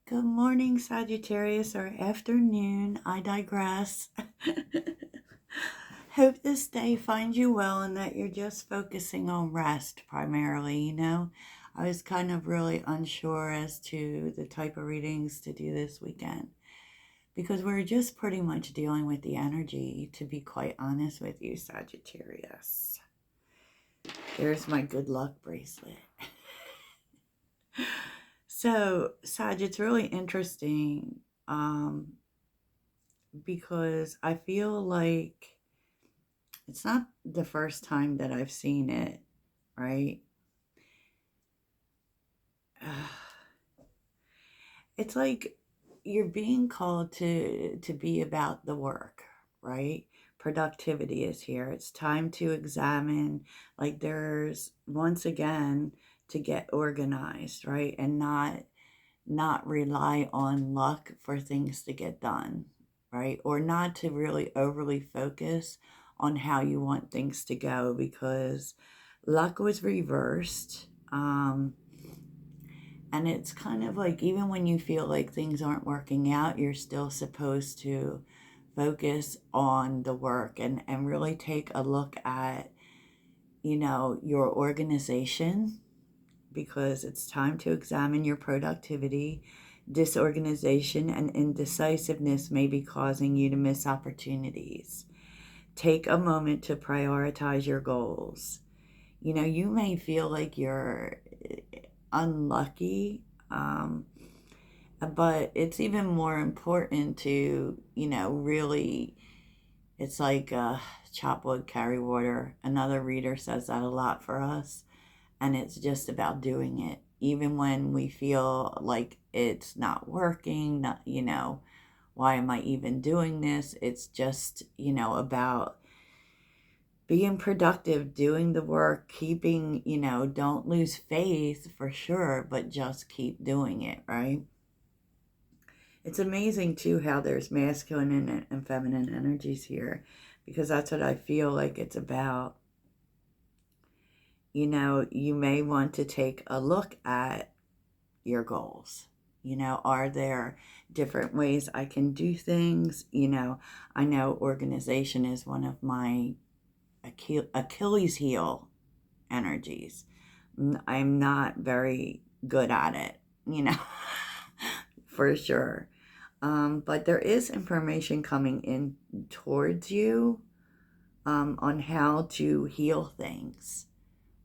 Good morning, Sagittarius, or afternoon. I digress. Hope this day finds you well and that you're just focusing on rest primarily. I was kind of really unsure as to the type of readings to do this weekend because we're just pretty much dealing with the energy, to be quite honest with you, Sagittarius. There's my good luck bracelet. So, Sag, it's really interesting because I feel like it's not the first time that I've seen it, right? It's like you're being called to be about the work, right? Productivity is here. It's time to examine, like there's once again to get organized, right? And not rely on luck for things to get done, right? Or not to really overly focus on how you want things to go because luck was reversed. And it's kind of like even when you feel like things aren't working out, you're still supposed to focus on the work and really take a look at, your organization because it's time to examine your productivity. Disorganization and indecisiveness may be causing you to miss opportunities. Take a moment to prioritize your goals. You may feel like you're unlucky, but it's even more important to, really, it's like chop wood, carry water. Another reader says that a lot for us. And it's just about doing it even when we feel like it's not working, not, why am I even doing this? It's just, about being productive, doing the work, keeping, don't lose faith for sure, but just keep doing it, right? It's amazing too how there's masculine and feminine energies here because that's what I feel like it's about. You may want to take a look at your goals. Are there different ways I can do things? I know organization is one of my Achilles heel energies. I'm not very good at it, for sure. But there is information coming in towards you on how to heal things,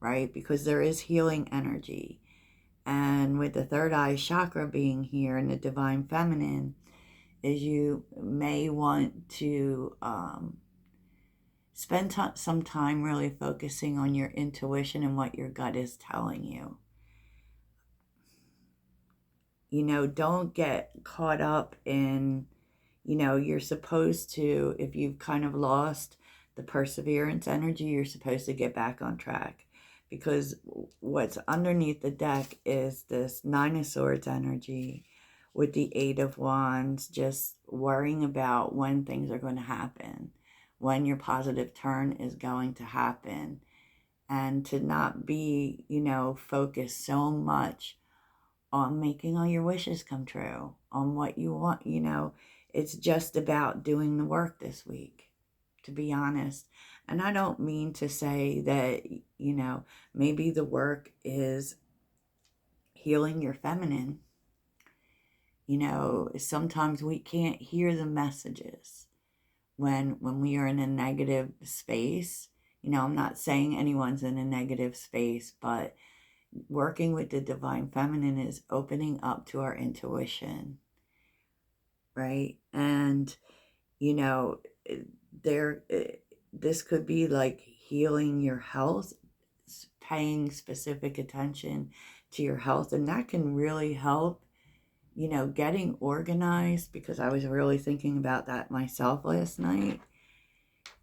right? Because there is healing energy. And with the third eye chakra being here in the divine feminine, is you may want to spend some time really focusing on your intuition and what your gut is telling you. Don't get caught up in, you're supposed to, if you've kind of lost the perseverance energy, you're supposed to get back on track. Because what's underneath the deck is this Nine of Swords energy with the Eight of Wands, just worrying about when things are going to happen, when your positive turn is going to happen, and to not be, focused so much on making all your wishes come true, on what you want. It's just about doing the work this week, to be honest. And I don't mean to say that, maybe the work is healing your feminine. Sometimes we can't hear the messages when we are in a negative space. I'm not saying anyone's in a negative space, but working with the divine feminine is opening up to our intuition, right? And, there, this could be like healing your health, paying specific attention to your health, and that can really help, getting organized, because I was really thinking about that myself last night,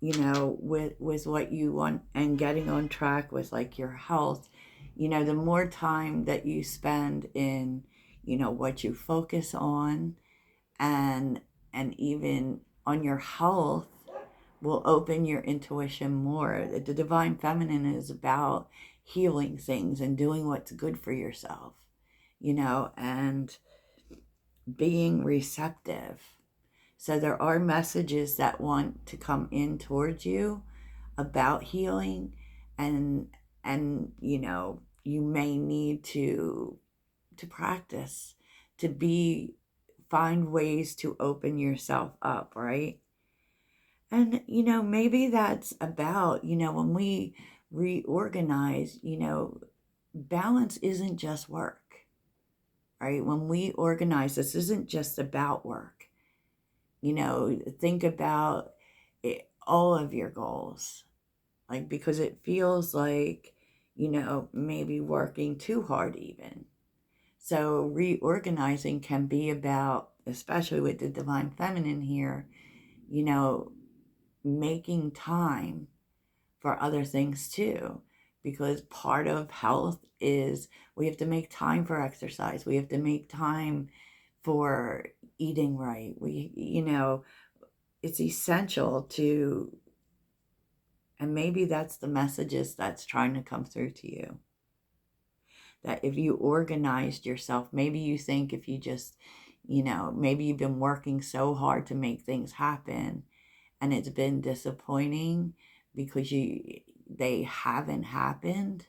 with what you want and getting on track with like your health. The more time that you spend in, what you focus on and even on your health will open your intuition more. The divine feminine is about healing things and doing what's good for yourself, and being receptive. So there are messages that want to come in towards you about healing, and you may need to practice, to find ways to open yourself up, right? And maybe that's about, when we reorganize, balance isn't just work, right? When we organize, this isn't just about work. Think about all of your goals, like, because it feels like, maybe working too hard even. So reorganizing can be about, especially with the divine feminine here, making time for other things too. Because part of health is we have to make time for exercise. We have to make time for eating right. It's essential to, and maybe that's the messages that's trying to come through to you. That if you organized yourself, maybe you think if you just, maybe you've been working so hard to make things happen and it's been disappointing because they haven't happened.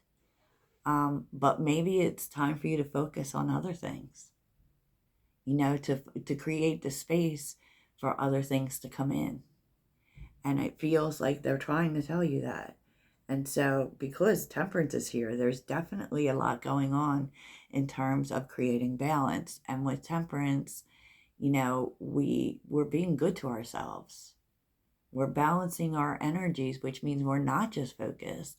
But maybe it's time for you to focus on other things, to create the space for other things to come in. And it feels like they're trying to tell you that. And so, because temperance is here, there's definitely a lot going on in terms of creating balance. And with temperance, we're being good to ourselves. We're balancing our energies, which means we're not just focused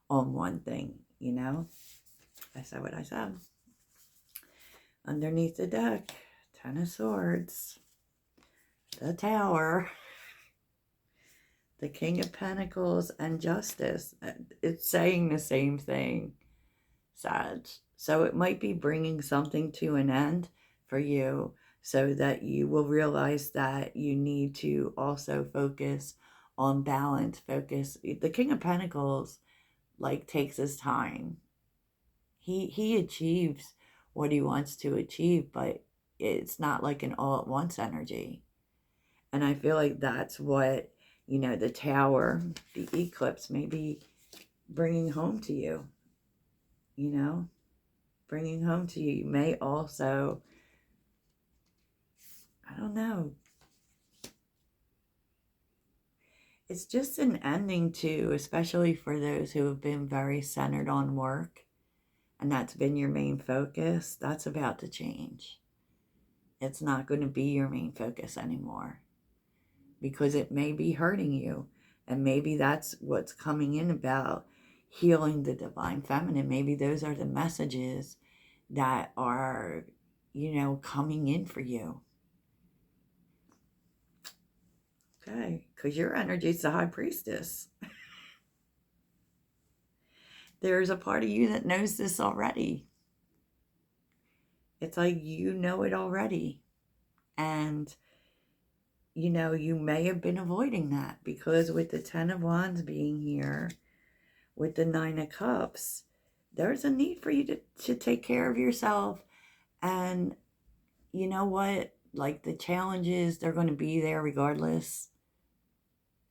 on one thing, I said what I said. Underneath the deck, Ten of Swords, the Tower, the King of Pentacles, and Justice. It's saying the same thing, Sag. So it might be bringing something to an end for you, so that you will realize that you need to also focus on balance. The King of Pentacles, takes his time. He achieves what he wants to achieve, but it's not like an all-at-once energy. And I feel like that's what, the Tower, the eclipse may be bringing home to you. Bringing home to you. You may also, I don't know. It's just an ending too, especially for those who have been very centered on work, and that's been your main focus. That's about to change. It's not going to be your main focus anymore, because it may be hurting you. And maybe that's what's coming in about healing the divine feminine. Maybe those are the messages that are, coming in for you. Okay, because your energy is the High Priestess. There's a part of you that knows this already. It's like you know it already. And, you may have been avoiding that, because with the Ten of Wands being here, with the Nine of Cups, there's a need for you to take care of yourself. And you know what? Like, the challenges, they're going to be there regardless,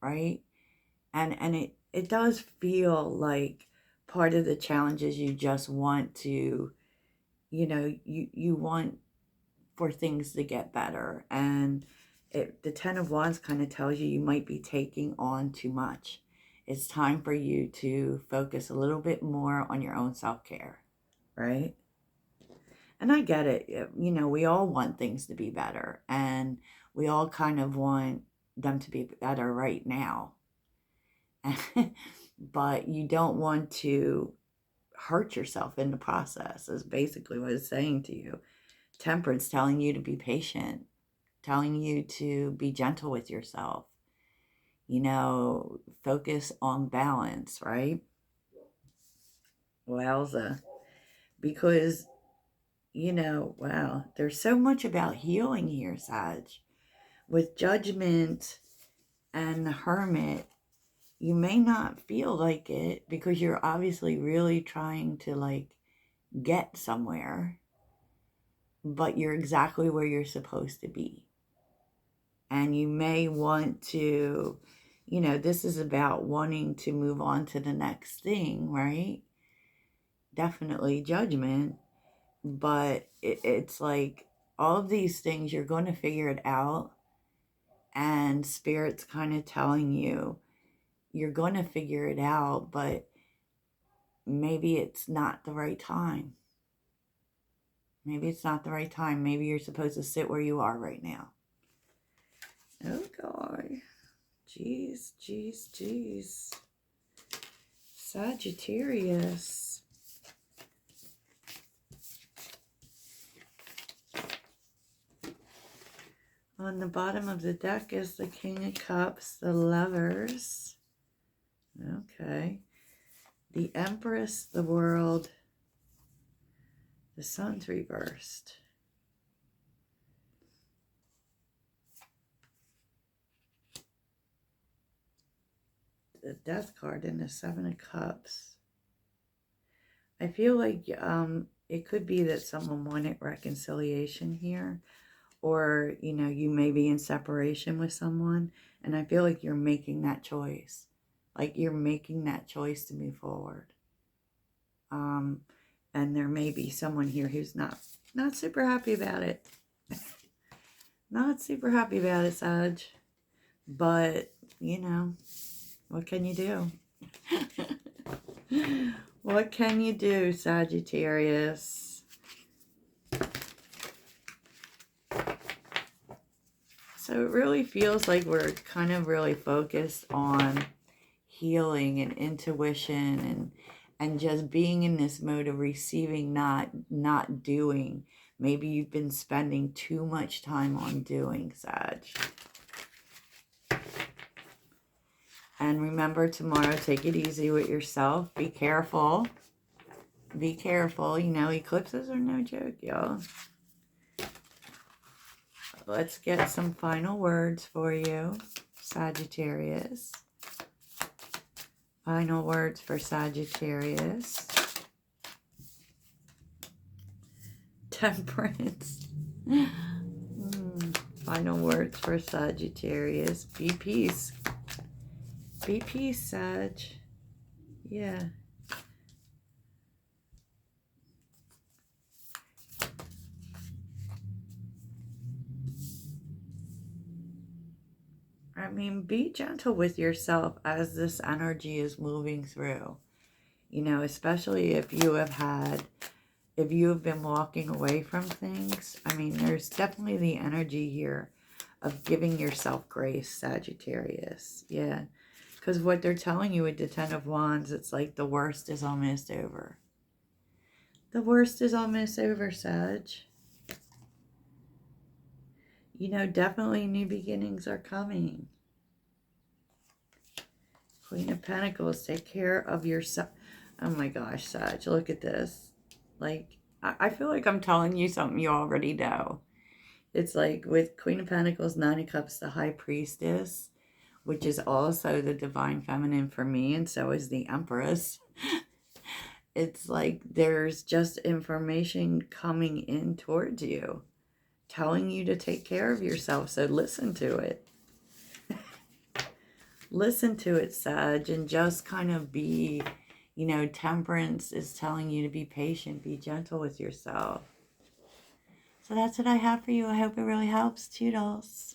right? And it does feel like part of the challenges you just want to, you want for things to get better. And the Ten of Wands kind of tells you might be taking on too much. It's time for you to focus a little bit more on your own self-care, right? And I get it. We all want things to be better, and we all kind of want them to be better right now. But you don't want to hurt yourself in the process, is basically what it's saying to you. Temperance telling you to be patient, telling you to be gentle with yourself. Focus on balance, right? Wowza. Because, wow, there's so much about healing here, Sag. With Judgment and the Hermit, you may not feel like it, because you're obviously really trying to, get somewhere. but you're exactly where you're supposed to be. And you may want to, this is about wanting to move on to the next thing, right? Definitely judgment, but it's like all of these things, you're going to figure it out. And Spirit's kind of telling you, you're going to figure it out, but maybe it's not the right time. Maybe it's not the right time. Maybe you're supposed to sit where you are right now. Oh, God. Jeez, jeez, jeez. Sagittarius. On the bottom of the deck is the King of Cups, the Lovers. Okay. The Empress, the World. The Sun's reversed. The Death card and the Seven of Cups. I feel like it could be that someone wanted reconciliation here, or you may be in separation with someone, and I feel like you're making that choice. Like you're making that choice to move forward. And there may be someone here who's not super happy about it. Not super happy about it, Sag. But, what can you do? What can you do, Sagittarius? So it really feels like we're kind of really focused on healing and intuition and just being in this mode of receiving, not doing. Maybe you've been spending too much time on doing, Sag. And remember, tomorrow, take it easy with yourself. Be careful. Be careful. Eclipses are no joke, y'all. Let's get some final words for you, Sagittarius. Final words for Sagittarius. Temperance. Final words for Sagittarius. Be peace. Be peace, Sag. Yeah. I mean, be gentle with yourself as this energy is moving through. Especially if you have been walking away from things. I mean, there's definitely the energy here of giving yourself grace, Sagittarius. Yeah. Because what they're telling you with the Ten of Wands, it's like the worst is almost over. The worst is almost over, Sag. Definitely new beginnings are coming. Queen of Pentacles, take care of yourself. Oh my gosh, Sag, look at this. Like, I feel like I'm telling you something you already know. It's like with Queen of Pentacles, Nine of Cups, the High Priestess, which is also the Divine Feminine for me, and so is the Empress. It's like there's just information coming in towards you, telling you to take care of yourself, so listen to it. Listen to it, Sag, and just kind of be, Temperance is telling you to be patient, be gentle with yourself. So that's what I have for you. I hope it really helps. Toodles.